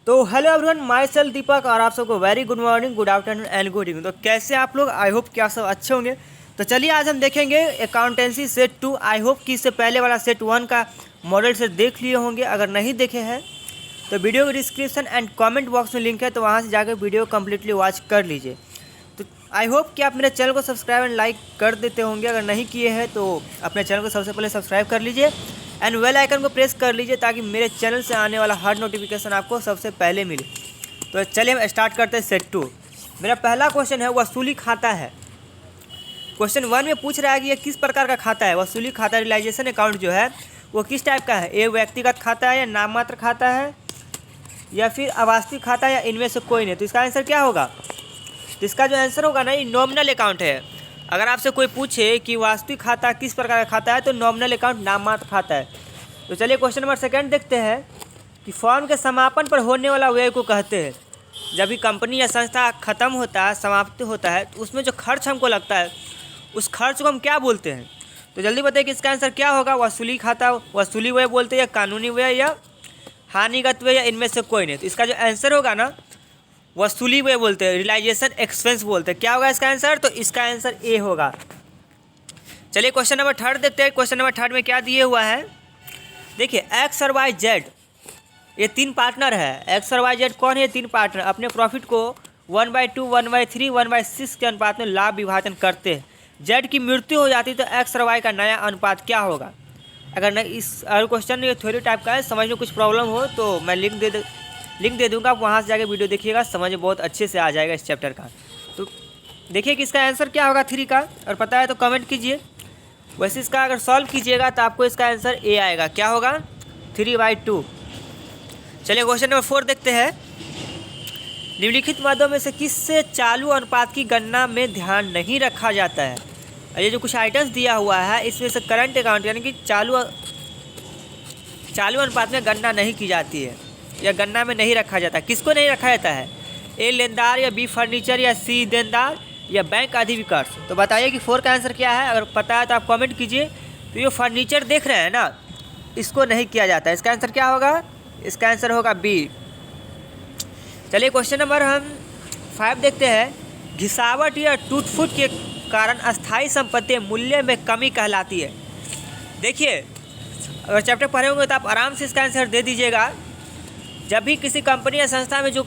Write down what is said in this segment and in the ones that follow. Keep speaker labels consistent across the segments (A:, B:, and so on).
A: तो hello everyone, my self दीपक और आप सबको very good morning, good afternoon and good evening. तो कैसे आप लोग? आई होप कि आप सब अच्छे होंगे। तो चलिए आज हम देखेंगे अकाउंटेंसी सेट 2। आई होप कि इससे पहले वाला सेट 1 का मॉडल से देख लिए होंगे। अगर नहीं देखे हैं तो वीडियो के डिस्क्रिप्शन एंड कमेंट बॉक्स में लिंक है, तो वहाँ से जाकर वीडियो कम्प्लीटली वॉच कर लीजिए। तो आई होप कि आप मेरे चैनल को सब्सक्राइब एंड लाइक कर देते होंगे। अगर नहीं किए हैं तो अपने चैनल को सबसे पहले सब्सक्राइब कर लीजिए एंड बेल आइकन को प्रेस कर लीजिए ताकि मेरे चैनल से आने वाला हर नोटिफिकेशन आपको सबसे पहले मिले। तो चलिए हम स्टार्ट करते हैं सेट 2। मेरा पहला क्वेश्चन है वसूली खाता है। क्वेश्चन 1 में पूछ रहा है कि ये किस प्रकार का खाता है। वसूली खाता रियलाइजेशन अकाउंट जो है वो किस टाइप का है। ये व्यक्तिगत खाता है या नाम मात्र खाता है या फिर अवास्तविक खाता है या इनमें से कोई नहीं। तो इसका आंसर क्या होगा? तो इसका जो आंसर होगा ना, ये नॉमिनल अकाउंट है। अगर आपसे कोई पूछे कि वास्तविक खाता किस प्रकार का खाता है तो नॉमिनल अकाउंट नाम मात्र खाता है। तो चलिए क्वेश्चन नंबर 2 देखते हैं कि फॉर्म के समापन पर होने वाला व्यय को कहते हैं। जब भी कंपनी या संस्था खत्म होता है, समाप्त होता है, तो उसमें जो खर्च हमको लगता है उस खर्च को हम क्या बोलते हैं? तो जल्दी बताइए कि इसका आंसर क्या होगा। वसूली खाता, वसूली व्यय बोलते हैं या कानूनी व्यय या हानिगत व्यय या इनमें से कोई नहीं। तो इसका जो आंसर होगा ना, वसूली व्यय बोलते हैं, रियलाइजेशन एक्सपेंस बोलते हैं। क्या होगा इसका आंसर? तो इसका आंसर ए होगा। चलिए क्वेश्चन नंबर 3 देखते हैं। क्वेश्चन नंबर 3 में क्या दिए हुआ है, देखिए एक्स और वाई जेड ये 3 पार्टनर है। एक्स और वाई जेड कौन है? 3 पार्टनर अपने प्रॉफिट को 1/2, 1/3, 1/6 के अनुपात में लाभ विभाजन करते हैं। जेड की मृत्यु हो जाती है तो एक्स और वाई का नया अनुपात क्या होगा? अगर नहीं इस और क्वेश्चन ये थ्योरी टाइप का है, समझ में कुछ प्रॉब्लम हो तो मैं लिंक दे दूंगा, आप वहाँ से जाके वीडियो देखिएगा, समझ में बहुत अच्छे से आ जाएगा इस चैप्टर का। तो देखिए कि इसका आंसर क्या होगा 3 का, और पता है तो कमेंट कीजिए। वैसे इसका अगर सॉल्व कीजिएगा तो आपको इसका आंसर ए आएगा। क्या होगा? 3/2। चलिए क्वेश्चन नंबर 4 देखते हैं। निम्नलिखित मदों में से किससे चालू अनुपात की गणना में ध्यान नहीं रखा जाता है? ये जो कुछ आइटम्स दिया हुआ है इसमें से करंट अकाउंट यानी कि चालू अनुपात में गणना नहीं की जाती है या गणना में नहीं रखा जाता। किसको नहीं रखा जाता है? ए लेनदार या बी फर्नीचर या सी देनदार या बैंक अधिविकर्ष। तो बताइए कि 4 का आंसर क्या है। अगर पता है तो आप कमेंट कीजिए। तो ये फर्नीचर देख रहे हैं ना, इसको नहीं किया जाता है। इसका आंसर क्या होगा? इसका आंसर होगा बी। चलिए क्वेश्चन नंबर हम 5 देखते हैं। घिसावट या टूट-फूट के कारण अस्थायी संपत्ति मूल्य में कमी कहलाती है। देखिए अगर चैप्टर पढ़े होंगे तो आप आराम से इसका आंसर दे दीजिएगा। जब भी किसी कंपनी या संस्था में जो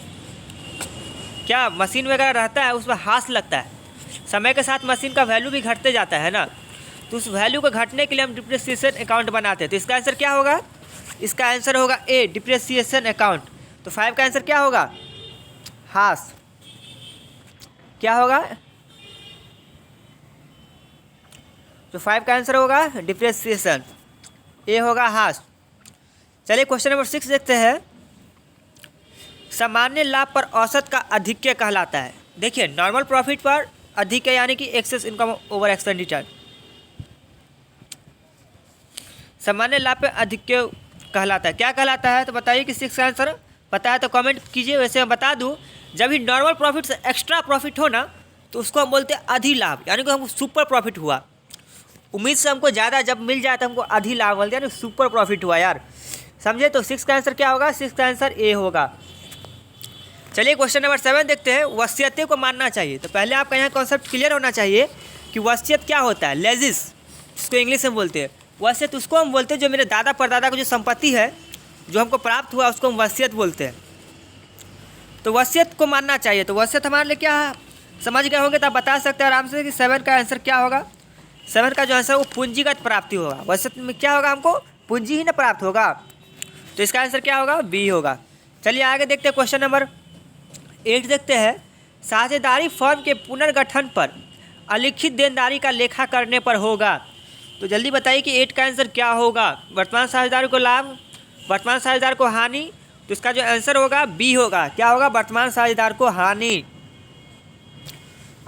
A: क्या मशीन वगैरह रहता है उसमें हाथ लगता है, समय के साथ मशीन का वैल्यू भी घटते जाता है ना, तो उस वैल्यू को घटने के लिए हम डिप्रिसिएशन अकाउंट बनाते हैं। तो इसका आंसर क्या होगा? इसका आंसर होगा ए डिप्रिसिएशन अकाउंट। तो 5 का आंसर क्या होगा? हाथ। क्या होगा? तो 5 का आंसर होगा डिप्रिसिएशन, ए होगा हाथ। चलिए क्वेश्चन नंबर 6 देखते हैं। सामान्य लाभ पर औसत का अधिक्य कहलाता है। देखिए नॉर्मल प्रॉफिट पर अधिक्य यानी कि एक्सेस इनकम ओवर एक्सपेंडिचर। सामान्य लाभ पर अधिक्य कहलाता है। क्या कहलाता है? तो बताइए कि 6 का आंसर पता है तो कमेंट कीजिए। वैसे मैं बता दूं, जब भी नॉर्मल प्रॉफिट से एक्स्ट्रा प्रॉफिट हो ना तो उसको हम बोलते हैं अधिलाभ, यानी कि हमको सुपर प्रॉफिट हुआ। उम्मीद से हमको ज़्यादा जब मिल जाए तो हमको अधिलाभ बोलते हैं, यानी सुपर प्रॉफिट हुआ यार, समझे? तो 6 का आंसर क्या होगा? 6 का आंसर ए होगा। चलिए क्वेश्चन नंबर 7 देखते हैं। वसीयतें को मानना चाहिए। तो पहले आपका यहाँ कॉन्सेप्ट क्लियर होना चाहिए कि वसीयत क्या होता है। लेजिस जिसको इंग्लिश में बोलते हैं। वसीयत उसको हम बोलते हैं जो मेरे दादा परदादा को जो संपत्ति है जो हमको प्राप्त हुआ उसको हम वसीयत बोलते हैं। तो वसीयत को मानना चाहिए। तो वसीयत हमारे लिए क्या है समझ गए होंगे तो आप बता सकते हैं आराम से कि 7 का आंसर क्या होगा। 7 का जो आंसर वो पूंजीगत प्राप्ति होगा। वसीयत में क्या होगा? हमको पूंजी ही ना प्राप्त होगा। तो इसका आंसर क्या होगा? बी होगा। चलिए आगे देखते हैं। क्वेश्चन नंबर 8 देखते हैं। साझेदारी फर्म के पुनर्गठन पर अलिखित देनदारी का लेखा करने पर होगा। तो जल्दी बताइए कि 8 का आंसर क्या होगा। वर्तमान साझेदार को लाभ, वर्तमान साझेदार को हानि। तो इसका जो आंसर होगा बी होगा। क्या होगा? वर्तमान साझेदार को हानि।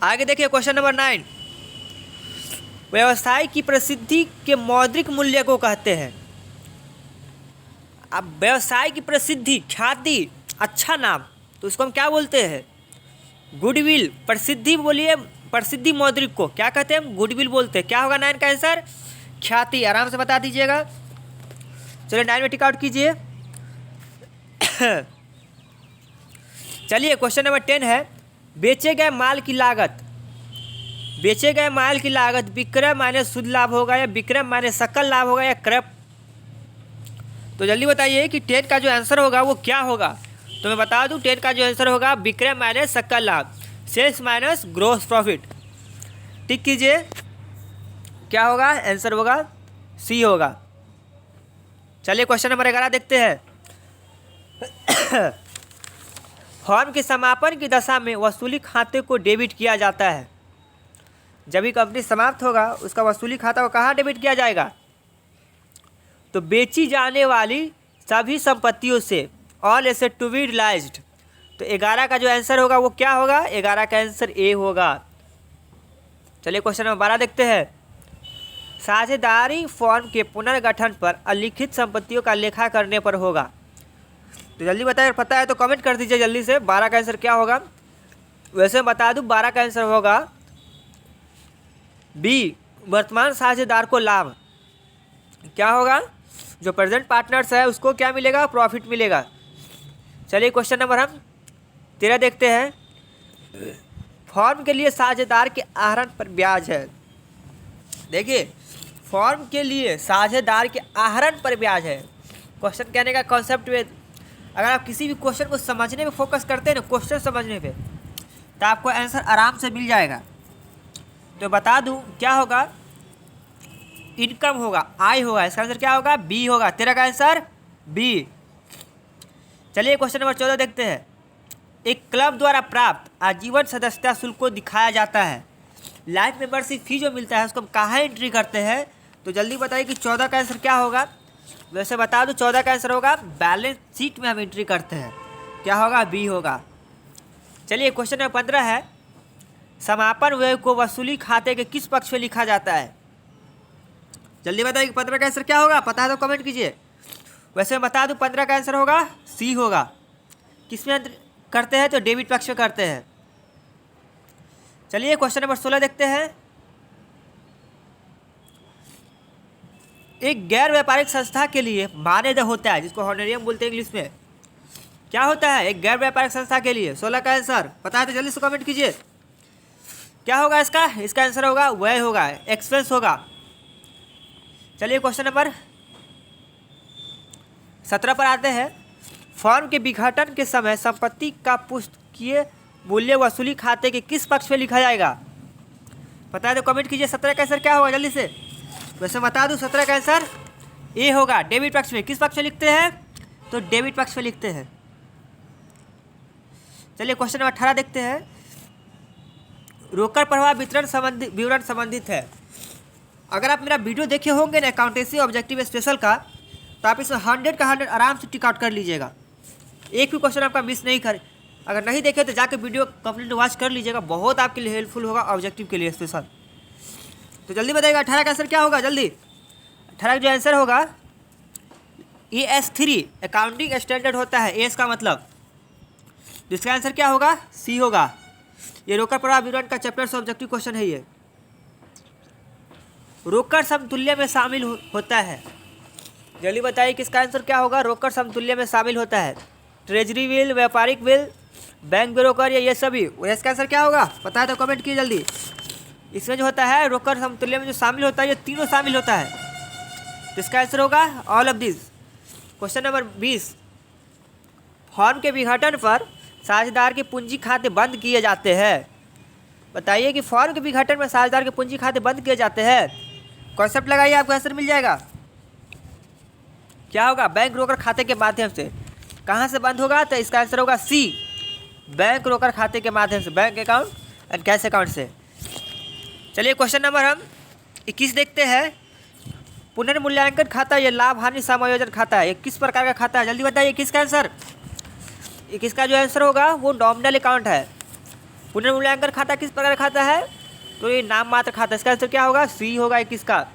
A: आगे देखिए क्वेश्चन नंबर 9। व्यवसाय की प्रसिद्धि के मौद्रिक मूल्य को कहते हैं। अब व्यवसाय की प्रसिद्धि, ख्याति, अच्छा नाम, तो उसको हम क्या बोलते हैं? गुडविल। प्रसिद्धि बोलिए, प्रसिद्धि मौद्रिक को क्या कहते हैं? हम गुडविल बोलते हैं। क्या होगा 9 का आंसर? ख्याति। आराम से बता दीजिएगा। चलिए 9 में टिक आउट कीजिए। चलिए क्वेश्चन नंबर 10 है, बेचे गए माल की लागत, बेचे गए माल की लागत विक्रय माइनस शुद्ध लाभ होगा या विक्रय माइनस सकल लाभ होगा या क्रय। तो जल्दी बताइए कि 10 का जो आंसर होगा वो क्या होगा। तो मैं बता दूं 10 का जो आंसर होगा विक्रय माइनस सकल लाभ, सेल्स माइनस ग्रोस प्रॉफिट। टिक कीजिए, क्या होगा आंसर होगा सी होगा। चलिए क्वेश्चन नंबर 11 देखते हैं। फर्म के समापन की दशा में वसूली खाते को डेबिट किया जाता है। जब भी कंपनी समाप्त होगा उसका वसूली खाता को कहाँ डेबिट किया जाएगा, तो बेची जाने वाली सभी संपत्तियों से, all asset to be realised. तो 11 का जो आंसर होगा वो क्या होगा, 11 का आंसर ए होगा। चलिए क्वेश्चन नंबर 12 देखते हैं। साझेदारी फर्म के पुनर्गठन पर अलिखित संपत्तियों का लेखा करने पर होगा। तो जल्दी बताइए, पता है तो कमेंट कर दीजिए जल्दी से 12 का आंसर क्या होगा। वैसे बता दूं 12 का आंसर होगा बी, वर्तमान साझेदार को लाभ। क्या होगा, जो प्रेजेंट पार्टनर्स है उसको क्या मिलेगा, प्रॉफिट मिलेगा। चलिए क्वेश्चन नंबर हम 13 देखते हैं। फर्म के लिए साझेदार के आहरण पर ब्याज है। देखिए फर्म के लिए साझेदार के आहरण पर ब्याज है। क्वेश्चन कहने का कॉन्सेप्ट में अगर आप किसी भी क्वेश्चन को समझने में फोकस करते हैं ना, क्वेश्चन समझने पे, तो आपको आंसर आराम से मिल जाएगा। तो बता दूं क्या होगा, इनकम होगा, आय होगा। इसका आंसर क्या होगा, बी होगा। 13 का आंसर बी। चलिए क्वेश्चन नंबर 14 देखते हैं। एक क्लब द्वारा प्राप्त आजीवन सदस्यता शुल्क को दिखाया जाता है। लाइफ मेंबरशिप फी जो मिलता है उसको हम कहाँ एंट्री करते हैं। तो जल्दी बताइए कि 14 का आंसर क्या होगा। वैसे बता दूं 14 का आंसर होगा बैलेंस शीट में हम एंट्री करते हैं। क्या होगा, बी होगा। चलिए क्वेश्चन नंबर 15 है। समापन व्यय को वसूली खाते के किस पक्ष में लिखा जाता है। जल्दी बताइए कि 15 का आंसर क्या होगा, पता है तो कमेंट कीजिए। वैसे मैं बता दूं 15 का आंसर होगा सी होगा। किस में करते हैं, तो डेबिट पक्ष में करते हैं। चलिए क्वेश्चन नंबर 16 देखते हैं। एक गैर व्यापारिक संस्था के लिए मानदेय होता है, जिसको हॉनरेरियम बोलते हैं इंग्लिश में। क्या होता है एक गैर व्यापारिक संस्था के लिए। 16 का आंसर पता है तो जल्दी से कमेंट कीजिए। क्या होगा इसका आंसर होगा व्यय होगा, एक्सपेंस होगा। चलिए क्वेश्चन नंबर 17 पर आते हैं। फर्म के विघटन के समय संपत्ति का पुस्तकीय मूल्य वसूली खाते के किस पक्ष में लिखा जाएगा। पता है तो कमेंट कीजिए। 17 का आंसर क्या होगा जल्दी से। वैसे बता दूं 17 का आंसर ए होगा, डेबिट पक्ष में। किस पक्ष में लिखते हैं, तो डेबिट पक्ष में लिखते हैं। चलिए क्वेश्चन नंबर 18 देखते हैं। रोकड़ प्रवाह विवरण संबंधित है। अगर आप मेरा वीडियो देखे होंगे ना अकाउंटेंसी ऑब्जेक्टिव स्पेशल का, तो आप इसमें 100 का 100 आराम से टिक आउट कर लीजिएगा। एक भी क्वेश्चन आपका मिस नहीं करे। अगर नहीं देखे तो जाकर वीडियो कंप्लीट वॉच कर लीजिएगा, बहुत आपके लिए हेल्पफुल होगा ऑब्जेक्टिव के लिए स्पेशल। तो जल्दी बताइएगा 18 का आंसर क्या होगा जल्दी। 18 का जो आंसर होगा AS3 अकाउंटिंग स्टैंडर्ड होता है, एस का मतलब। जिसका आंसर क्या होगा, सी होगा। ये रोकड़ प्रवाह विवरण का चैप्टर से ऑब्जेक्टिव क्वेश्चन है। ये रोकड़ समतुल्य में शामिल होता है। जल्दी बताइए किसका आंसर क्या होगा, रोकड़ समतुल्य में शामिल होता है। ट्रेजरी बिल, व्यापारिक बिल, बैंक ब्रोकर या ये सभी। इसका आंसर क्या होगा, पता है तो कमेंट कीजिए जल्दी। इसमें जो होता है रोकड़ समतुल्य में जो शामिल होता है, ये तीनों शामिल होता है। तो इसका आंसर होगा all of this. Question number 20। Firm के विघटन पर साझेदार के पूंजी खाते बंद किए जाते हैं। बताइए कि फर्म के विघटन में साझेदार के पूंजी खाते बंद किए जाते हैं। कॉन्सेप्ट लगाइए, आपको आंसर मिल जाएगा। क्या होगा, बैंक ब्रोकर खाते के माध्यम से। कहाँ से बंद होगा, तो इसका आंसर होगा सी, बैंक ब्रोकर खाते के माध्यम से, bank account and cash account से। चलिए क्वेश्चन नंबर हम 21 देखते हैं। पुनर्मूल्यांकन खाता या लाभ हानि समायोजन खाता है, ये किस प्रकार का खाता है। जल्दी बताइए किसका आंसर। 21 का जो आंसर होगा वो नॉमिनल अकाउंट है। पुनर्मूल्यांकन खाता किस प्रकार का खाता है, तो ये नाम मात्र खाता। इसका आंसर क्या होगा, सी होगा 21 का।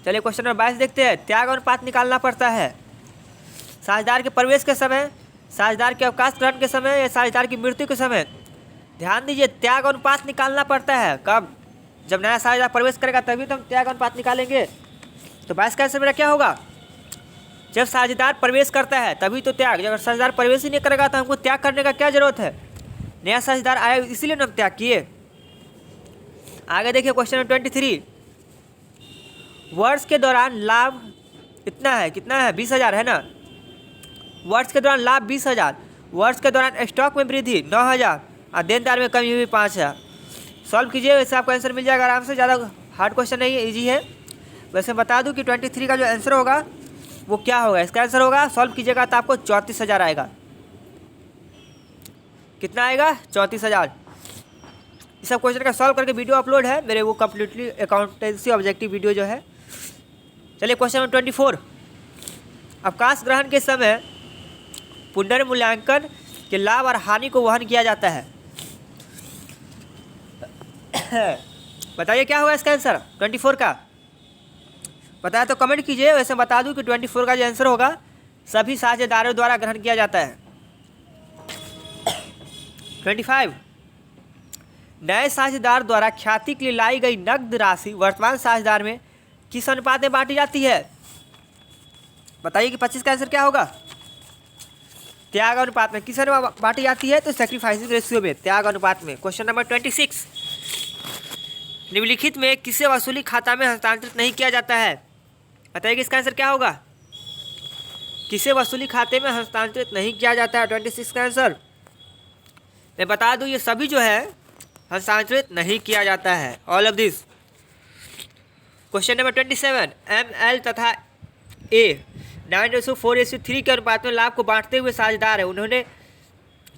A: चलिए क्वेश्चन नंबर 22 देखते हैं। त्याग अनुपात निकालना पड़ता है। साझेदार के प्रवेश के समय, साझेदार के अवकाश ग्रहण के समय या साझेदार की मृत्यु के समय। ध्यान दीजिए, त्याग अनुपात निकालना पड़ता है कब, जब नया साझेदार प्रवेश करेगा तभी तो हम त्याग अनुपात निकालेंगे। तो 22 का आंसर मेरा क्या होगा, जब साझेदार प्रवेश करता है तभी तो त्याग, अगर साझेदार प्रवेश ही नहीं करेगा तो हमको त्याग करने का क्या जरूरत है। नया साझेदार आया इसीलिए हम त्याग किए। आगे देखिए क्वेश्चन नंबर 23। वर्ष के दौरान लाभ इतना है, कितना है 20,000 है ना। वर्ष के दौरान लाभ 20,000, वर्ष के दौरान स्टॉक में वृद्धि 9,000 और देनदार में कमी हुई 5,000। सॉल्व कीजिए, वैसे आपका आंसर मिल जाएगा आराम से, ज़्यादा हार्ड क्वेश्चन नहीं है, ईजी है। वैसे बता दूं कि 23 का जो आंसर होगा वो क्या होगा। इसका आंसर होगा, सॉल्व कीजिएगा तो आपको 34,000 आएगा। कितना आएगा 34,000। इस सब क्वेश्चन का सॉल्व करके वीडियो अपलोड है मेरे, वो कम्प्लीटली अकाउंटेंसी ऑब्जेक्टिव वीडियो जो है। चलिए क्वेश्चन नंबर 24। अवकाश ग्रहण के समय पुनर्मूल्यांकन के लाभ और हानि को वहन किया जाता है। बताइए क्या होगा इसका आंसर 24 का। बताया तो कमेंट कीजिए। वैसे बता दूं कि 24 का जो आंसर होगा सभी साझेदारों द्वारा ग्रहण किया जाता है। 25। नए साझेदार द्वारा ख्याति के लिए लाई गई नकद राशि वर्तमान साझेदार में किस अनुपात में बांटी जाती है। बताइए कि 25 का आंसर क्या होगा। त्याग अनुपात में। किस अनुपात बांटी जाती है तो सैक्रिफाइसिंग रेशियो में, त्याग अनुपात में। Question number 26। निम्नलिखित में किसे वसूली खाता में हस्तांतरित नहीं किया जाता है। बताइए कि इसका आंसर क्या होगा। किसे वसूली खाते में हस्तांतरित नहीं किया जाता है 26 का आंसर। मैं बता दूं ये सभी जो है हस्तांतरित नहीं किया जाता है, all of this. Question number 27। ML तथा A 9:4:3 के अनुपात में लाभ को बांटते हुए साझेदार है। उन्होंने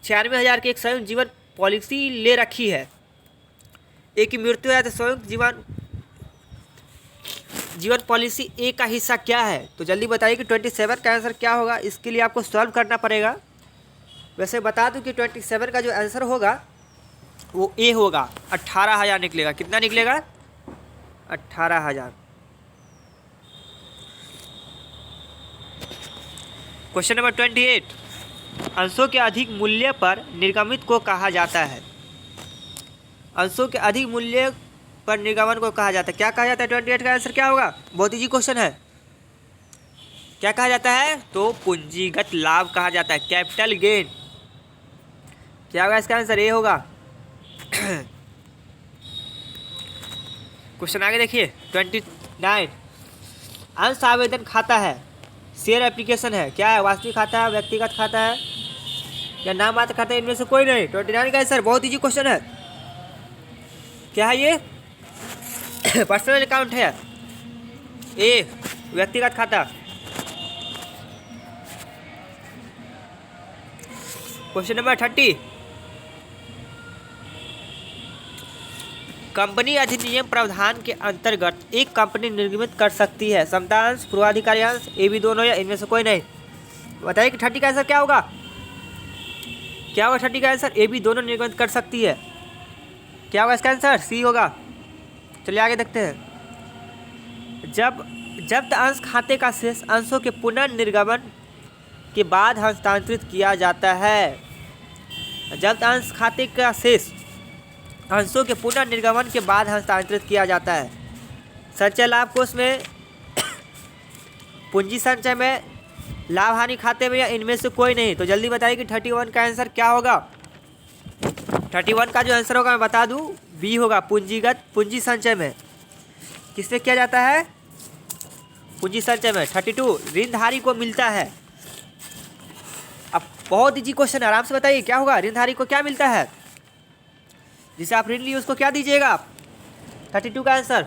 A: 96,000 की एक संयुक्त जीवन पॉलिसी ले रखी है। ए की मृत्यु है तो संयुक्त जीवन पॉलिसी ए का हिस्सा क्या है। तो जल्दी बताइए कि 27 का आंसर क्या होगा। इसके लिए आपको सॉल्व करना पड़ेगा। वैसे बता दूं कि 27 का जो आंसर होगा वो ए होगा, 18,000 निकलेगा। कितना निकलेगा 18,000। Question number 28। अंशों के अधिक मूल्य पर निर्गमित को कहा जाता है। अंशों के अधिक मूल्य पर निर्गमन को कहा जाता है। क्या कहा जाता है 28 का आंसर क्या होगा। बहुत इजी क्वेश्चन है। क्या कहा जाता है तो पूंजीगत लाभ कहा जाता है, कैपिटल गेन। क्या होगा इसका आंसर, ए होगा। क्वेश्चन आगे देखिए 29। अंश आवेदन खाता है, शेयर एप्लीकेशन है, क्या है वास्तविक खाता है, व्यक्तिगत खाता है या नाम मात्र खाता है, इनमें से कोई नहीं। 29 का आंसर बहुत इजी क्वेश्चन है। क्या है ये पर्सनल अकाउंट है, ए व्यक्तिगत खाता। Question number 30। कंपनी अधिनियम प्रावधान के अंतर्गत एक कंपनी निर्गमित कर सकती है समतांश, पूर्वाधिकारियांश, ए बी दोनों या इनमें से कोई नहीं। बताइए कि 30 का आंसर क्या होगा। क्या होगा 30 का आंसर, ए बी दोनों निर्गमित कर सकती है। क्या होगा इसका आंसर, सी होगा। चलिए आगे देखते हैं। जब जब्त अंश खाते का शेष अंशों के पुनर्निर्गमन के बाद हस्तांतरित किया जाता है। जब्त अंश खाते का शेष अंशों के पुनर्निर्गमन के बाद हस्तांतरित किया जाता है। संचय लाभ कोष में, पूंजी संचय में, लाभ हानि खाते में या इनमें से कोई नहीं। तो जल्दी बताइए कि 31 का आंसर क्या होगा। 31 का जो आंसर होगा मैं बता दूं, बी होगा, पूंजी संचय में। किससे किया जाता है, पूंजी संचय में। 32 ऋणधारी को मिलता है। अब बहुत इजी क्वेश्चन, आराम से बताइए क्या होगा। ऋणधारी को क्या मिलता है, जिसे आप ऋण लिए उसको क्या दीजिएगा आप। 32 का आंसर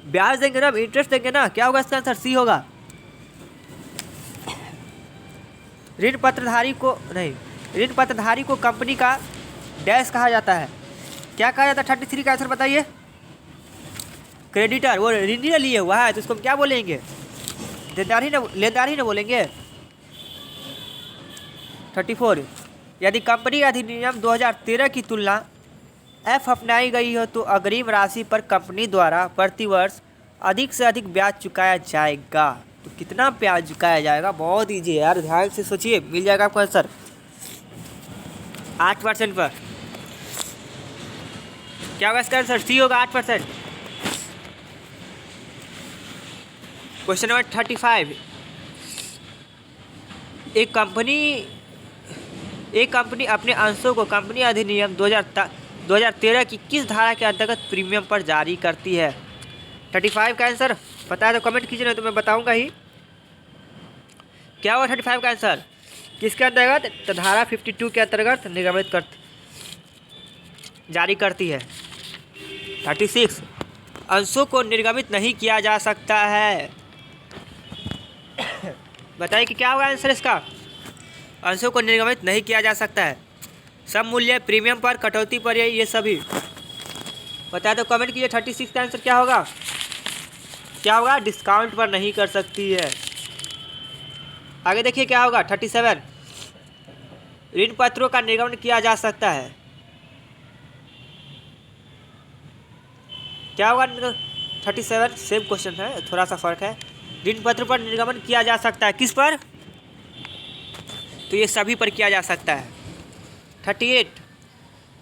A: ब्याज देंगे ना, इंटरेस्ट देंगे ना। क्या होगा इसका आंसर, सी होगा। ऋण पत्रधारी को नहीं, ऋण पत्रधारी को कंपनी का डैश कहा जाता है। क्या कहा जाता है 33 का आंसर बताइए। क्रेडिटर, वो ऋण ही लिए हुआ है तो उसको हम क्या बोलेंगे, लेनदार ही ना बोलेंगे। 34 यदि कंपनी अधिनियम 2013 की तुलना एफ अपनाई गई हो तो अग्रिम राशि पर कंपनी द्वारा प्रतिवर्ष अधिक से अधिक ब्याज चुकाया जाएगा। तो कितना ब्याज चुकाया जाएगा, बहुत ईजी है यार, ध्यान से सोचिए, मिल जाएगा आपको आंसर 8% पर। क्या होगा इसका आंसर, सी होगा 8%। Question number 35। एक कंपनी अपने अंशों को कंपनी अधिनियम 2013 की किस धारा के अंतर्गत प्रीमियम पर जारी करती है? 35 का आंसर पता है तो कमेंट कीजिए, नहीं तो मैं बताऊंगा ही। क्या हुआ 35 का आंसर? किसके अंतर्गत? तो धारा 52 के अंतर्गत जारी करती है। 36 अंशों को निर्गमित नहीं किया जा सकता है। बताइए कि क्या होगा आंसर इसका? अंशों को निर्गमित नहीं किया जा सकता है। सम मूल्य, प्रीमियम पर, कटौती पर, ये सभी बताए तो कमेंट कीजिए। 36 का आंसर क्या होगा? क्या होगा? डिस्काउंट पर नहीं कर सकती है। आगे देखिए क्या होगा। 37 ऋण पत्रों का निर्गमन किया जा सकता है। क्या होगा? 37 सेम क्वेश्चन है, थोड़ा सा फर्क है। ऋण पत्र पर निर्गमन किया जा सकता है, किस पर? तो ये सभी पर किया जा सकता है। 38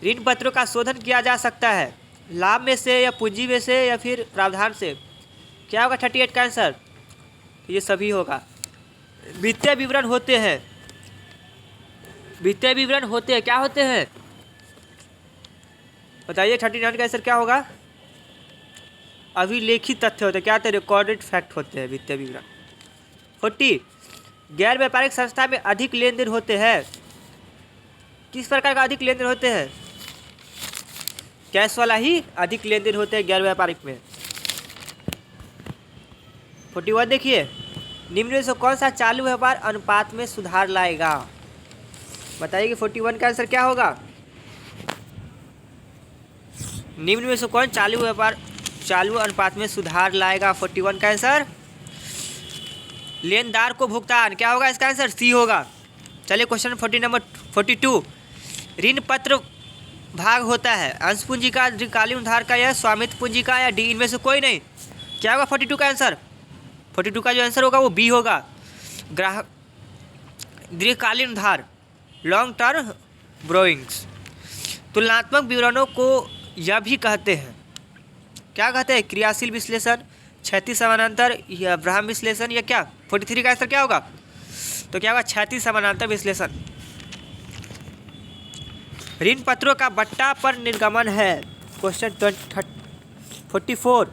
A: ऋण पत्रों का शोधन किया जा सकता है, लाभ में से या पूंजी में से या फिर प्रावधान से। क्या होगा 38 का आंसर? तो ये सभी होगा। वित्तीय विवरण होते हैं, वित्तीय विवरण होते हैं, क्या होते हैं बताइए। 39 का आंसर क्या होगा? अभिलेखित तथ्य होते हैं, क्या होते हैं? रिकॉर्डेड फैक्ट होते हैं वित्तीय विवरण। 40 गैर व्यापारिक संस्था में अधिक लेन देन होते हैं, किस प्रकार का अधिक लेन देन होते हैं? कैश वाला ही अधिक लेन देन होते हैं गैर व्यापारिक में। 41 देखिए, निम्न में से कौन सा चालू व्यापार अनुपात में सुधार लाएगा? बताइए कि 41 का आंसर क्या होगा? निम्न में से कौन चालू अनुपात में सुधार लाएगा? 41 का आंसर लेनदार को भुगतान। क्या होगा इसका आंसर? सी होगा। चलिए क्वेश्चन 42 ऋण पत्र भाग होता है, अंश पूंजी का, दीर्घकालीन उधार का, या स्वामित्व पूंजी का, या डी, इनमें से कोई नहीं। क्या होगा 42 का आंसर? 42 का जो आंसर होगा वो बी होगा। ग्राहक दीर्घकालीन उधार, लॉन्ग टर्म ब्रोइंग्स। तुलनात्मक विवरणों को यह भी कहते हैं, क्या कहते हैं? क्रियाशील विश्लेषण, क्षैतिज समानांतर, या अब्राहम विश्लेषण, या क्या? 43 का आंसर क्या होगा? तो क्या होगा? क्षैतिज समानांतर विश्लेषण। ऋण पत्रों का बट्टा पर निर्गमन है। क्वेश्चन 44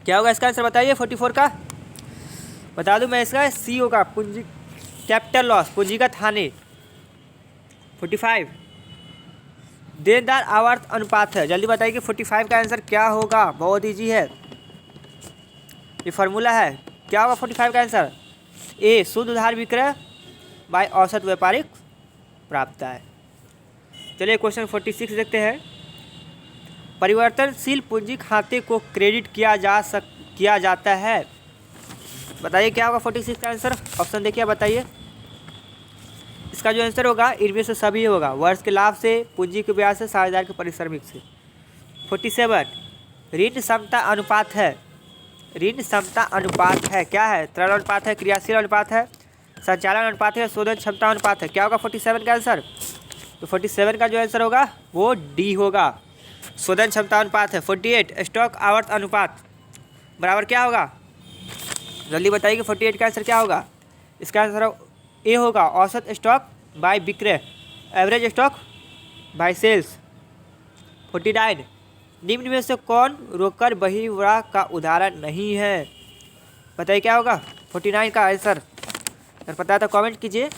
A: क्या होगा इसका आंसर? बताइए 44 का। बता दूं मैं इसका, सी होगा, पूंजी कैपिटल लॉस, पूंजीगत हानि। 45 देनदार आवर्त अनुपात है। जल्दी बताइए कि 45 का आंसर क्या होगा? बहुत ईजी है, ये फार्मूला है। क्या होगा 45 का आंसर? ए शुद्ध उधार विक्रय बाय औसत व्यापारिक प्राप्त है। चलिए क्वेश्चन 46 देखते हैं। परिवर्तनशील पूंजी खाते को क्रेडिट किया जाता है। बताइए क्या होगा 46 का आंसर? ऑप्शन देखिए, बताइए। इसका जो आंसर होगा इनमें से सभी होगा, वर्ष के लाभ से, पूंजी के ब्याज से, साझेदार के पारिश्रमिक से। 47 ऋण क्षमता अनुपात है। ऋण क्षमता अनुपात है, क्या है? तरल अनुपात है, क्रियाशील अनुपात है, संचालन अनुपात है, शोधन क्षमता अनुपात है। क्या होगा 47 का आंसर? तो 47 का जो आंसर होगा वो डी होगा, शोधन क्षमता अनुपात है। 48 स्टॉक आवर्त अनुपात बराबर क्या होगा? जल्दी बताइए कि 48 का आंसर क्या होगा? इसका आंसर ए होगा, औसत स्टॉक बाय विक्रय, एवरेज स्टॉक बाय सेल्स। 49 निम्न में से कौन रोकड़ बहिर्वाह का उदाहरण नहीं है? बताइए क्या होगा 49 का आंसर? अगर पता है तो कमेंट कीजिए।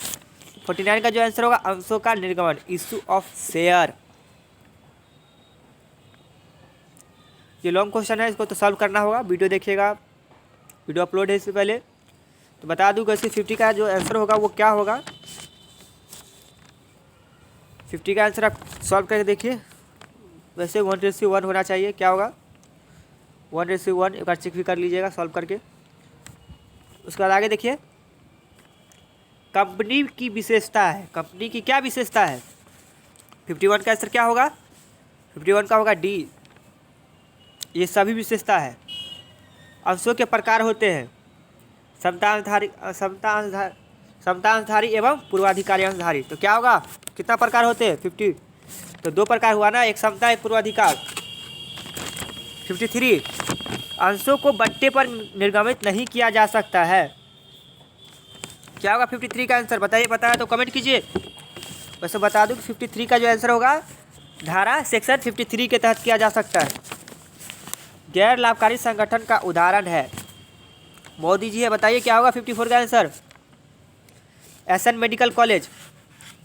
A: 49 का जो आंसर होगा अंशों का निर्गमन, इशू ऑफ शेयर। ये लॉन्ग क्वेश्चन है, इसको तो सॉल्व करना होगा, वीडियो देखिएगा, वीडियो अपलोड है इससे पहले। तो बता दूँ कि 50 का जो आंसर होगा वो क्या होगा। 50 का आंसर आप सॉल्व करके देखिए। वैसे 1:1 होना चाहिए, क्या होगा 1:1, एक बार चेक भी कर लीजिएगा सॉल्व करके। उसके बाद आगे देखिए, कंपनी की विशेषता है, कंपनी की क्या विशेषता है? 51 का आंसर क्या होगा? 51 का होगा डी, ये सभी विशेषता है। अंशों के प्रकार होते हैं, समतांशधारी एवं पूर्वाधिकारी अंशधारी। तो क्या होगा, कितना प्रकार होते हैं? 50, तो 2 प्रकार हुआ ना, एक समता एक पूर्वाधिकार। 53 अंशों को बट्टे पर निर्गमित नहीं किया जा सकता है। क्या होगा 53 का आंसर? बताइए, पता है तो कमेंट कीजिए। वैसे बता दूं कि 53 का जो आंसर होगा धारा सेक्शन 53 के तहत किया जा सकता है। गैर लाभकारी संगठन का उदाहरण है मोदी जी है। बताइए क्या होगा 54 का आंसर? SN medical college.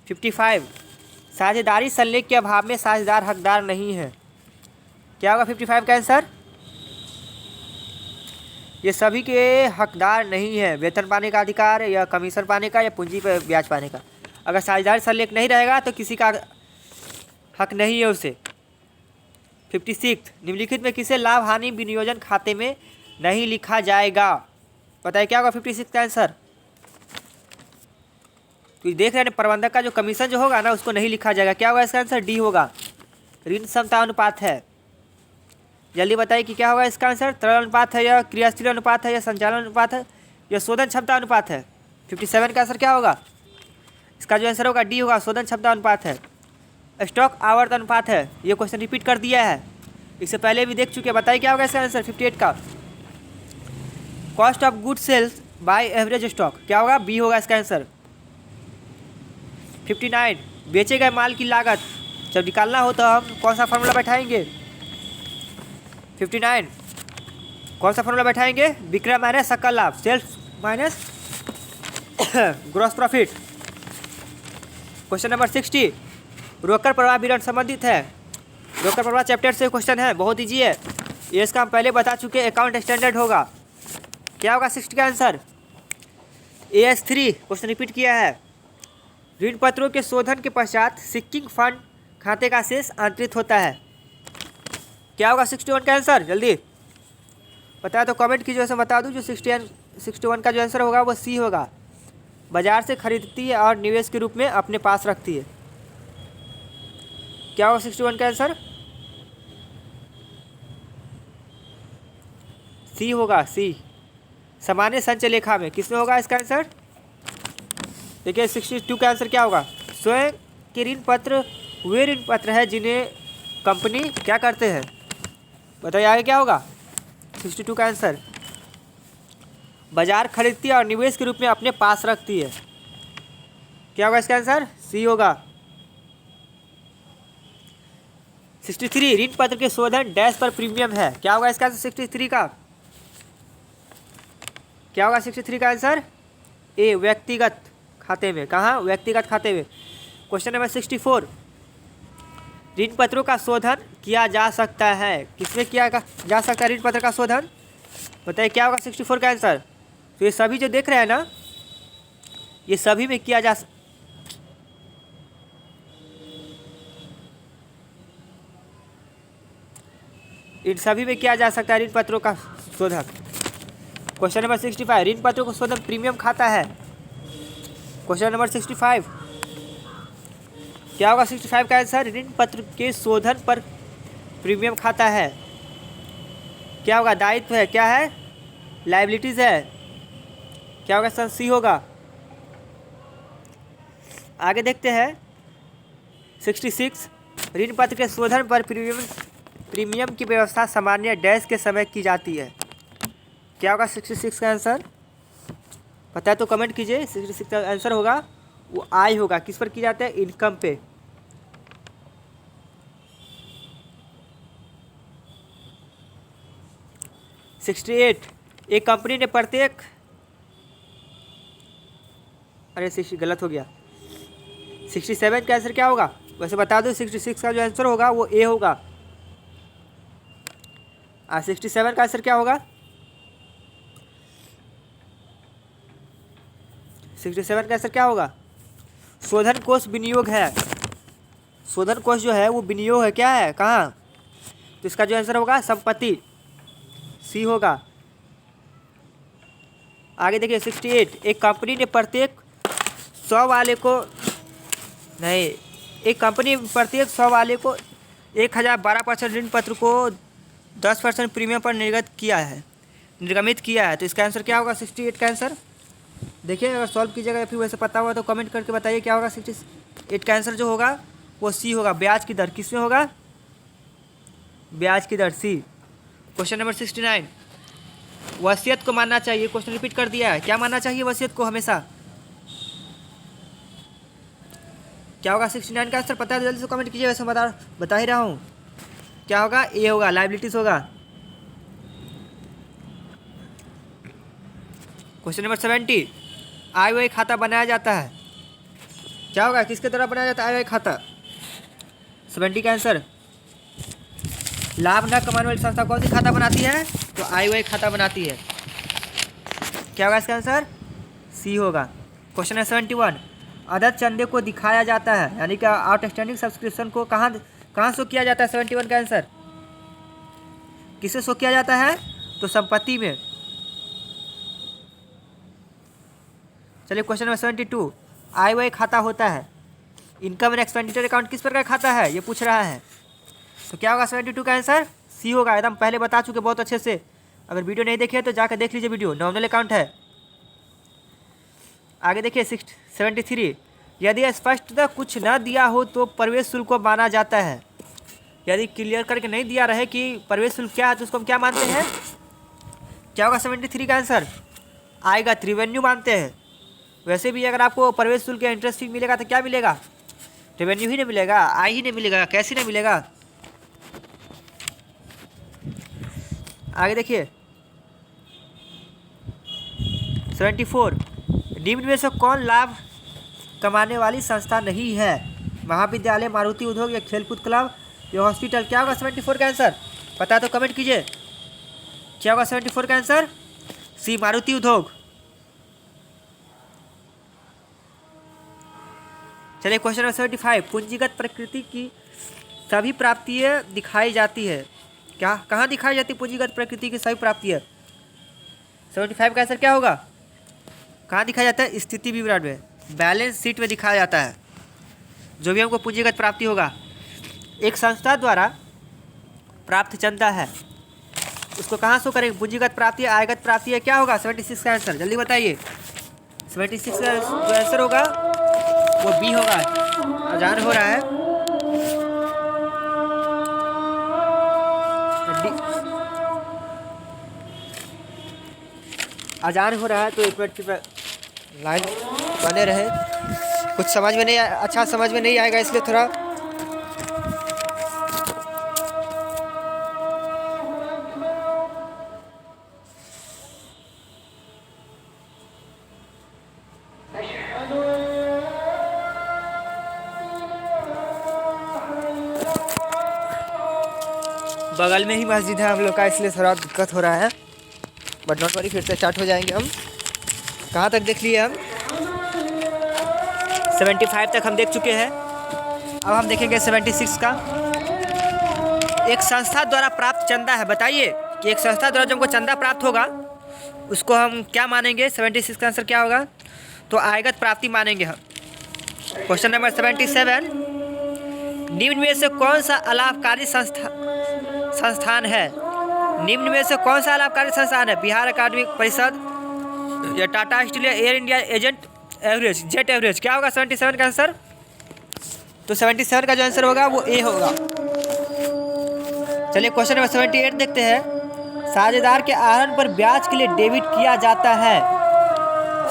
A: 55 साझेदारी संलेख के अभाव में साझेदार हकदार नहीं है। क्या होगा 55 का आंसर? ये सभी के हकदार नहीं है वेतन पाने का अधिकार या कमीशन पाने का या पूंजी पर ब्याज पाने का। अगर साझेदारी संलेख नहीं रहेगा तो किसी का हक नहीं है उसे। 56 निम्नलिखित में किसे लाभ हानि विनियोजन खाते में नहीं लिखा जाएगा? बताइए क्या होगा 56 का आंसर? तो देख रहे हैं प्रबंधक का जो कमीशन जो होगा ना उसको नहीं लिखा जाएगा। क्या होगा इसका आंसर? डी होगा, ऋण क्षमता अनुपात है। जल्दी बताइए कि क्या होगा इसका आंसर? तरल अनुपात है या क्रियाशील अनुपात है या संचालन अनुपात है या शोधन क्षमता अनुपात है? 57 का आंसर क्या होगा? इसका जो आंसर होगा डी होगा, शोधन क्षमता अनुपात है। स्टॉक आवर्त अनुपात है। ये क्वेश्चन रिपीट कर दिया है, इससे पहले भी देख चुके हैं। बताइए क्या होगा इसका आंसर 58 का? Cost of good sales by average stock. क्या होगा? बी होगा इसका आंसर। 59 बेचे गए माल की लागत जब निकालना हो तो हम कौन सा फॉर्मूला बैठाएंगे? 59 कौन सा फॉर्मूला बैठाएंगे? विक्रय माइनस सकल लाभ, sales minus gross profit. Question number 60 रोकड़ प्रवाह विवरण संबंधित है। रोकड़ प्रवाह चैप्टर से क्वेश्चन है, बहुत ईजी है ये। इसका हम पहले बता चुके, अकाउंट स्टैंडर्ड होगा। क्या होगा 60 का आंसर? AS3 क्वेश्चन रिपीट किया है। ऋण पत्रों के शोधन के पश्चात सिक्किंग फंड खाते का शेष आंतरित होता है। क्या होगा 61 का आंसर? जल्दी बताया तो कमेंट कीजिए। वैसे बता दूं जो 61 का जो आंसर होगा वो सी होगा, बाजार से खरीदती है और निवेश के रूप में अपने पास रखती है। क्या होगा 61 का आंसर? सी होगा, सी। सामान्य संचय लेखा में किसमें होगा इसका आंसर? देखिए 62 का आंसर क्या होगा? स्वयं के ऋण पत्र वे ऋण पत्र है जिन्हें कंपनी क्या करते हैं? बताइए आगे क्या होगा 62 का आंसर? बाजार खरीदती है और निवेश के रूप में अपने पास रखती है। क्या होगा इसका आंसर? सी होगा। 63 ऋण पत्र के शोधन डैश पर प्रीमियम है। क्या होगा इसका आंसर 63 का? क्या होगा 63 का आंसर? ए व्यक्तिगत खाते में। कहाँ? व्यक्तिगत खाते में। क्वेश्चन नंबर 64 ऋण पत्रों का शोधन किया जा सकता है। किसमें किया जा सकता है ऋण पत्र का शोधन? बताइए क्या होगा 64 का आंसर? तो ये सभी जो देख रहे हैं ना, ये सभी में किया जा इन सभी में किया जा सकता है ऋण पत्रों का शोधन। क्वेश्चन नंबर 65 ऋण पत्रों का शोधन प्रीमियम खाता है। क्वेश्चन नंबर 65 क्या होगा 65 का आंसर? ऋण पत्र के शोधन पर प्रीमियम खाता है। क्या होगा? दायित्व है। क्या है? लायबिलिटीज है। क्या होगा सर? सी होगा। आगे देखते हैं 66 ऋण पत्र के शोधन पर प्रीमियम की व्यवस्था सामान्य डैश के समय की जाती है। क्या होगा 66 का आंसर? पता है तो कमेंट कीजिए। 66 का आंसर होगा वो आई होगा। किस पर की जाता है? इनकम पे। एक कंपनी ने प्रत्येक गलत हो गया। 67 का आंसर क्या होगा? वैसे बता दो 66 का जो आंसर होगा वो ए होगा। 67 का आंसर क्या होगा? 67 का आंसर क्या होगा? शोधन कोष विनियोग है। शोधन कोष जो है वो विनियोग है। क्या है? कहाँ? तो इसका जो आंसर होगा संपत्ति, सी होगा। आगे देखिए 68 एक कंपनी ने प्रत्येक 100 वाले को 1012% ऋण पत्र को 10% प्रीमियम पर निर्गमित किया है। तो इसका आंसर क्या होगा 68 का आंसर? देखिए अगर सॉल्व कीजिएगा या फिर वैसे पता हुआ तो कमेंट करके बताइए क्या होगा। 68 का आंसर जो होगा वो सी होगा। ब्याज की दर किसमें होगा? ब्याज की दर, सी। क्वेश्चन नंबर 69 वसीयत को मानना चाहिए। क्वेश्चन रिपीट कर दिया है, क्या मानना चाहिए वसीयत को हमेशा? क्या होगा 69 का आंसर? पता है तो जल्दी से कमेंट कीजिए। वैसे बता ही रहा हूँ। क्या होगा? ए होगा, लाइबिलिटीज होगा। क्वेश्चन नंबर 70, आय व्यय खाता बनाया जाता है, क्या होगा? किसके द्वारा बनाया जाता है आय व्यय खाता? 70 का आंसर, लाभ न कमाने वाली संस्था कौन सी खाता बनाती है? तो आय व्यय खाता बनाती है। क्या होगा इसका आंसर? सी होगा। क्वेश्चन है 71, अदर चंदे को दिखाया जाता है, यानी कि आउटस्टैंडिंग सब्सक्रिप्शन को कहाँ शो किया जाता है? 71 का आंसर, किसे शो किया जाता है? तो संपत्ति में। चलिए क्वेश्चन नंबर 72, आय व्यय खाता होता है, इनकम एंड एक्सपेंडिचर अकाउंट किस प्रकार खाता है, ये पूछ रहा है। तो क्या होगा 72 का आंसर? सी होगा। एकदम पहले बता चुके बहुत अच्छे से। अगर वीडियो नहीं देखी है तो जाकर देख लीजिए वीडियो। नॉमिनल अकाउंट है। आगे देखिए 73, यदि स्पष्टतः कुछ न दिया हो तो प्रवेश शुल्क को माना जाता है। यदि क्लियर करके नहीं दिया रहे कि प्रवेश शुल्क क्या है तो उसको हम क्या मानते हैं? क्या होगा 73 का आंसर? आएगा रेवेन्यू मानते हैं। वैसे भी अगर आपको प्रवेश शुल्क या इंटरेस्ट फी मिलेगा तो क्या मिलेगा? रेवेन्यू ही नहीं मिलेगा, आय ही नहीं मिलेगा, कैसे नहीं मिलेगा? आगे देखिए 74, निम्न में से कौन लाभ कमाने वाली संस्था नहीं है? महाविद्यालय, मारुति उद्योग या खेलकूद क्लब या हॉस्पिटल? क्या होगा 74 का आंसर? पता है तो कमेंट कीजिए। क्या होगा 74 का आंसर? सी, मारुति उद्योग। चलिए क्वेश्चन नंबर 75, पूंजीगत प्रकृति की सभी प्राप्तियाँ दिखाई जाती है, क्या कहाँ दिखाई जाती है पूंजीगत प्रकृति की सभी प्राप्तियाँ? 75 का आंसर क्या होगा? कहाँ दिखाया जाता है? स्थिति विवरण में, बैलेंस शीट में दिखाया जाता है। जो भी हमको पूंजीगत प्राप्ति होगा, एक संस्था द्वारा प्राप्त चंदा है, उसको कहाँ शो करेंगे? पूंजीगत प्राप्ति, आयगत प्राप्ति है। क्या होगा 76 का आंसर? जल्दी बताइए। 76 का जो आंसर होगा वो बी होगा। अजान हो रहा है, अजान हो रहा है तो एक मिनट की लाइन बने रहे। कुछ समझ में नहीं अच्छा समझ में नहीं आएगा, इसलिए थोड़ा बगल में ही मस्जिद है हम लोग का, इसलिए थोड़ा दिक्कत हो रहा है। बट नॉट वरी, फिर से स्टार्ट हो जाएंगे हम। कहाँ तक देख लिए हम? 75 तक हम देख चुके हैं। अब हम देखेंगे 76 का। एक संस्था द्वारा प्राप्त चंदा है, बताइए कि एक संस्था द्वारा जब हमको चंदा प्राप्त होगा उसको हम क्या मानेंगे? 76 का आंसर क्या होगा? तो आयगत प्राप्ति मानेंगे हम। क्वेश्चन नंबर 77, निम्न में से कौन सा अलाभकारी संस्थान है? निम्न में से कौन सा लाभकारी संस्थान है? बिहार अकादमिक परिषद या टाटा स्टील या एयर इंडिया जेट एवरेज? क्या होगा 77 का आंसर? तो 77 का जो आंसर होगा वो ए होगा। चलिए क्वेश्चन नंबर 78 देखते हैं। साझेदार के आहरण पर ब्याज के लिए डेबिट किया जाता है।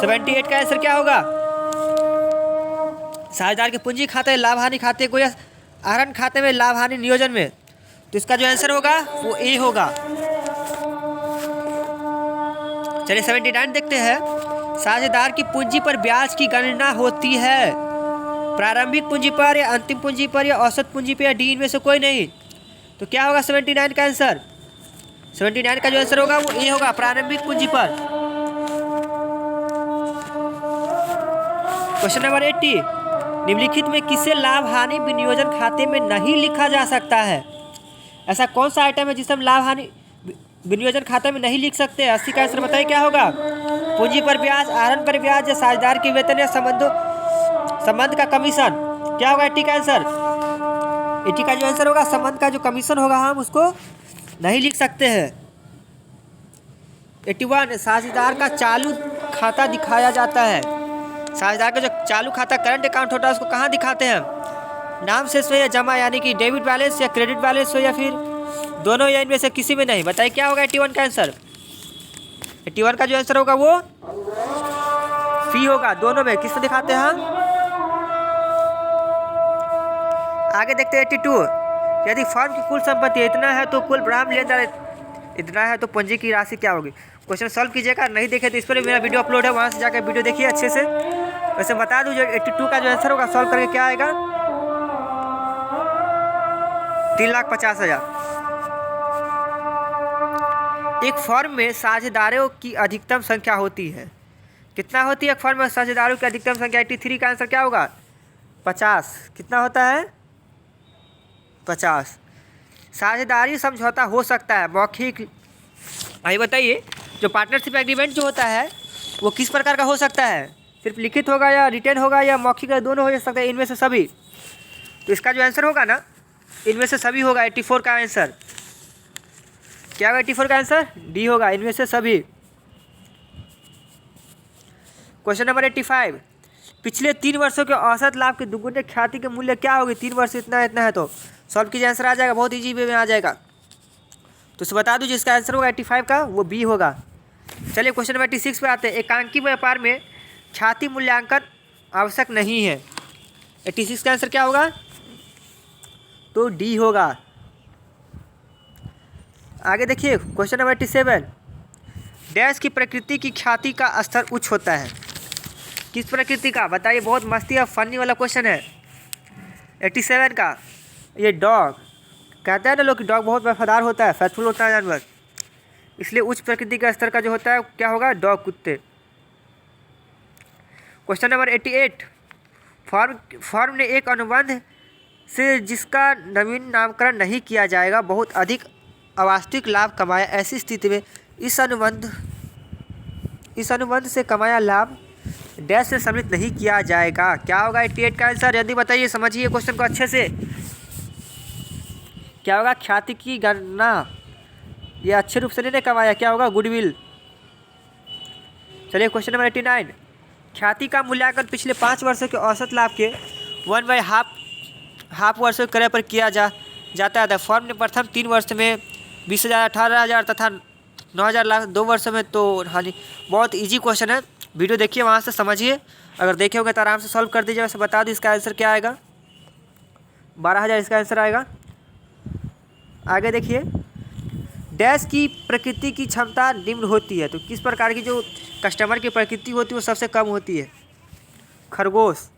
A: 78 का आंसर क्या होगा? साझेदार के पूंजी खाते, लाभ हानि खाते को या आहरण खाते में लाभ हानि नियोजन में? तो इसका जो आंसर होगा वो ए होगा। चलिए 79 देखते हैं। साझेदार की पूंजी पर ब्याज की गणना होती है, प्रारंभिक पूंजी पर या अंतिम पूंजी पर या औसत पूंजी पर या डी इनमें से कोई नहीं। तो क्या होगा 79 का आंसर? 79 का जो आंसर होगा वो ए होगा, प्रारंभिक पूंजी पर। क्वेश्चन नंबर 80, निम्नलिखित में किसे लाभ हानि विनियोजन खाते में नहीं लिखा जा सकता है? ऐसा कौन सा आइटम है जिसे हम लाभ हानि विनियोजन खाते में नहीं लिख सकते? 80 का आंसर बताइए क्या होगा? पूंजी पर ब्याज, आहरण पर ब्याज या साझेदार के वेतन या संबंध का कमीशन? क्या होगा 80 का आंसर? 80 का जो आंसर होगा, संबंध का जो कमीशन होगा हम उसको नहीं लिख सकते हैं। 81, साझेदार का चालू खाता दिखाया जाता है। साझेदार का जो चालू खाता करंट अकाउंट होता है उसको कहाँ दिखाते हैं? नाम से हो या जमा, यानी कि डेबिट बैलेंस या क्रेडिट बैलेंस हो या फिर दोनों या इनमें से किसी में नहीं। बताइए क्या होगा 81 का आंसर? 81 का जो आंसर होगा वो सी होगा। दोनों में किसको दिखाते हैं हम? आगे देखते हैं 82। यदि फर्म की कुल संपत्ति इतना है तो कुल ब्राह्म लेनदार इतना है तो पूंजी की राशि क्या होगी? क्वेश्चन सॉल्व कीजिएगा। नहीं देखे तो इस पर भी मेरा वीडियो अपलोड है, वहाँ से जाकर वीडियो देखिए अच्छे से। वैसे बता दूं जो 82 का जो आंसर होगा सॉल्व करके क्या आएगा? 3,50,000। एक फर्म में साझेदारों की अधिकतम संख्या होती है। कितना होती है एक फर्म में साझेदारों की अधिकतम संख्या? 83 का आंसर क्या होगा? 50। कितना होता है? 50। साझेदारी समझौता हो सकता है मौखिक। आइए बताइए, जो पार्टनरशिप एग्रीमेंट जो होता है वो किस प्रकार का हो सकता है? सिर्फ लिखित होगा या रिटर्न होगा या मौखिक, दोनों हो सकता है, इनमें से सभी। तो इसका जो आंसर होगा ना, इनमें से सभी होगा। 84 का आंसर क्या होगा? 84 का आंसर डी होगा, इनमें से सभी। Question number 85। पिछले 3 वर्षों के औसत लाभ के दुगुने ख्याति के मूल्य क्या होगी? 3 वर्ष इतना इतना है तो सॉल्व कीजिए, आंसर आ जाएगा, बहुत इजी वे में आ जाएगा। तो इसे बता दूं जिसका आंसर होगा 85 का वो बी होगा। चलिए क्वेश्चन नंबर 86 पे आते हैं। एकांकी व्यापार में ख्याति मूल्यांकन आवश्यक नहीं है। 86 का आंसर क्या होगा? तो डी होगा। आगे देखिए क्वेश्चन नंबर 87। डैश की प्रकृति की ख्याति का स्तर उच्च होता है। किस प्रकृति का? बताइए, बहुत मस्ती और फनी वाला क्वेश्चन है। 87 का ये डॉग, कहते हैं ना लोग कि डॉग बहुत वफादार होता है, फेथफुल होता है जानवर, इसलिए उच्च प्रकृति का स्तर का जो होता है क्या होगा? डॉग, कुत्ते। Question number 88। फर्म ने एक अनुबंध से जिसका नवीन नामकरण नहीं किया जाएगा बहुत अधिक अवास्तविक लाभ कमाया। ऐसी स्थिति में इस अनुबंध से कमाया लाभ डैश से सम्मिलित नहीं किया जाएगा। क्या होगा 88 का आंसर? जल्दी बताइए, समझिए क्वेश्चन को अच्छे से। क्या होगा? ख्याति की गणना ये अच्छे रूप से नहीं कमाया, क्या होगा? गुडविल। चलिए क्वेश्चन नंबर 89। ख्याति का मूल्यांकन पिछले 5 वर्षों के औसत लाभ के 1/2 वर्षों के क्रय पर किया जाता है। फर्म ने प्रथम 3 वर्ष में 20,000, 18,000 तथा 9,000 लाख 2 वर्षों में। तो हाँ जी, बहुत इजी क्वेश्चन है, वीडियो देखिए, वहाँ से समझिए। अगर देखे होंगे तो आराम से सॉल्व कर दीजिए। वैसे बता दूँ इसका आंसर क्या आएगा? 12,000 इसका आंसर आएगा। आगे देखिए, डैश की प्रकृति की क्षमता निम्न होती है। तो किस प्रकार की जो कस्टमर की प्रकृति होती है वो सबसे कम होती है? खरगोश।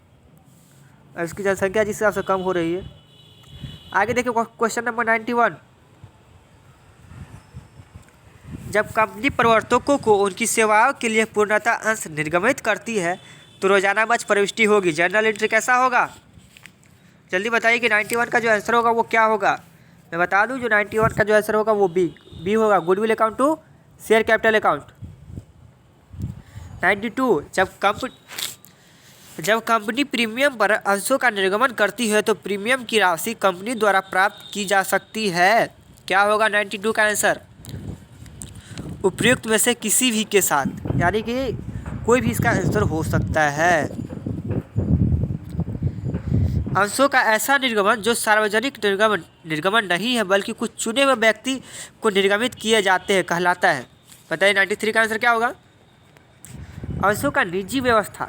A: और इसकी जनसंख्या जिस हिसाब से कम हो रही है। आगे देखिए क्वेश्चन नंबर 91। जब कंपनी प्रवर्तकों को उनकी सेवाओं के लिए पूर्णतः अंश निर्गमित करती है तो रोजाना बच प्रविष्टि होगी। जर्नल एंट्री कैसा होगा? जल्दी बताइए कि 91 का जो आंसर होगा वो क्या होगा? मैं बता दूं जो 91 का जो आंसर होगा वो बी होगा, goodwill account to share capital account. 92। जब कंपनी प्रीमियम पर अंशों का निर्गमन करती है तो प्रीमियम की राशि कंपनी द्वारा प्राप्त की जा सकती है। क्या होगा 92 का आंसर? उपयुक्त में से किसी भी के साथ, यानी कि कोई भी इसका आंसर हो सकता है। अंशों का ऐसा निर्गमन जो सार्वजनिक निर्गमन नहीं है बल्कि कुछ चुने हुए व्यक्ति को निर्गमित किए जाते हैं कहलाता है। बताइए 93 का आंसर क्या होगा? अंशों का निजी व्यवस्था।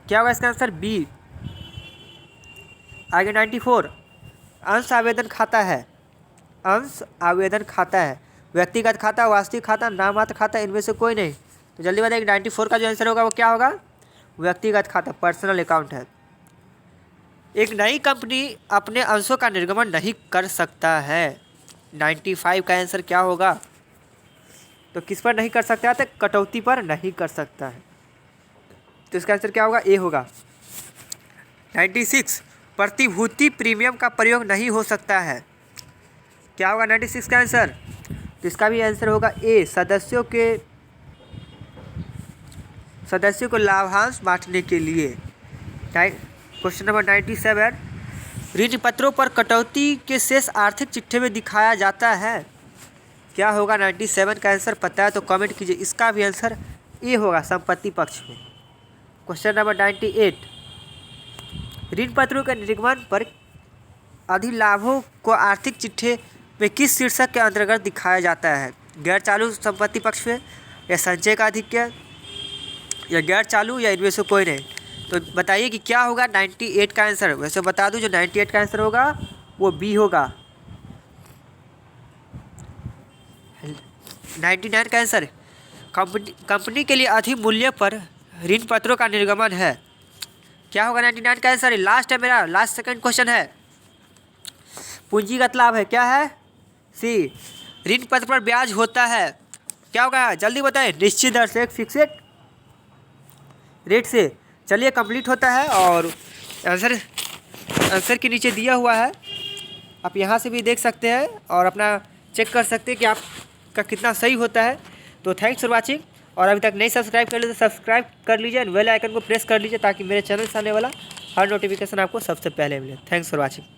A: क्या होगा इसका आंसर? बी। आगे 94। अंश आवेदन खाता है। अंश आवेदन खाता है, व्यक्तिगत खाता, वास्तविक खाता, नाममात्र खाता, इनमें से कोई नहीं। तो जल्दी बताइए 94 का जो आंसर होगा वो क्या होगा? व्यक्तिगत खाता, पर्सनल अकाउंट है। एक नई कंपनी अपने अंशों का निर्गमन नहीं कर सकता है। 95 का आंसर क्या होगा? तो किस पर नहीं कर सकता है? तो कटौती पर नहीं कर सकता है। तो इसका आंसर क्या होगा? ए होगा। 96। प्रतिभूति प्रीमियम का प्रयोग नहीं हो सकता है। क्या होगा 96 का आंसर? तो इसका भी आंसर होगा ए, सदस्यों को लाभांश बांटने के लिए। Question number 97। ऋण पत्रों पर कटौती के शेष आर्थिक चिट्ठे में दिखाया जाता है। क्या होगा 97 का आंसर? पता है तो कमेंट कीजिए। इसका भी आंसर ए होगा, संपत्ति पक्ष में। Question number 98। ऋण पत्रों के निर्गमन पर अधिलाभों को आर्थिक चिट्ठे में किस शीर्षक के अंतर्गत दिखाया जाता है? गैर चालू संपत्ति पक्ष में, या संचय का आधिक्य या गैर चालू या इनमें से कोई नहीं। तो बताइए कि क्या होगा 98 का आंसर। वैसे बता दूं जो 98 का आंसर होगा वो बी होगा। 99 का आंसर कंपनी के लिए अधिक मूल्य पर ऋण पत्रों का निर्गमन है। क्या होगा 99 का आंसर। लास्ट है मेरा, लास्ट सेकंड क्वेश्चन है। पूंजीगत लाभ है, क्या है सी। ऋण पत्र पर ब्याज होता है, क्या होगा जल्दी बताएं। निश्चित दर से, एक फिक्सेड रेट से। चलिए कंप्लीट होता है और आंसर के नीचे दिया हुआ है, आप यहाँ से भी देख सकते हैं और अपना चेक कर सकते हैं कि आपका कितना सही होता है। तो थैंक्स फॉर वाचिंग। और अभी तक नहीं सब्सक्राइब कर लीजिए तो सब्सक्राइब कर लीजिए, बेल आइकन को प्रेस कर लीजिए ताकि मेरे चैनल से आने वाला हर नोटिफिकेशन आपको सबसे पहले मिले। Thanks for watching.